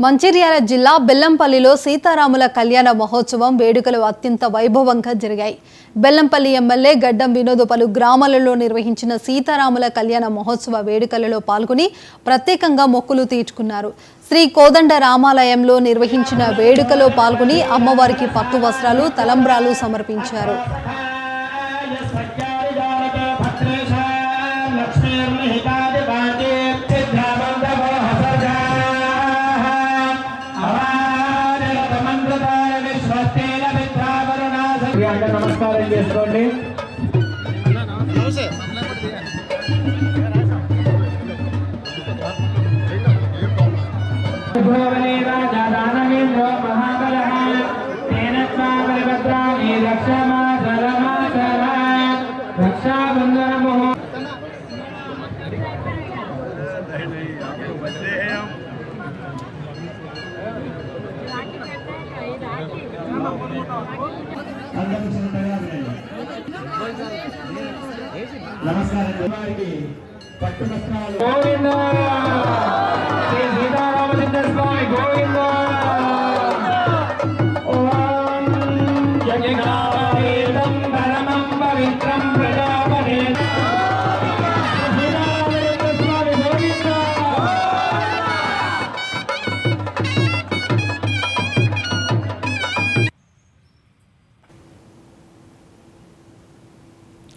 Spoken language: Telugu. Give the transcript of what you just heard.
మంచిర్యాల జిల్లా బెల్లంపల్లిలో సీతారాముల కళ్యాణ మహోత్సవం వేడుకలు అత్యంత వైభవంగా జరిగాయి. బెల్లంపల్లి ఎమ్మెల్యే గడ్డం వినోద్ పలు గ్రామాలలో నిర్వహించిన సీతారాముల కళ్యాణ మహోత్సవ వేడుకలలో పాల్గొని ప్రత్యేకంగా మొక్కులు తీర్చుకున్నారు. శ్రీ కోదండ రామాలయంలో నిర్వహించిన వేడుకలో పాల్గొని అమ్మవారికి పట్టు వస్త్రాలు, తలంబ్రాలు సమర్పించారు. నమస్కారం చేసుకోండి. నమస్కారం. పట్టు వస్త్రాలు గోవింద శ్రీ సీతారామచంద్ర స్వామి గోవింద.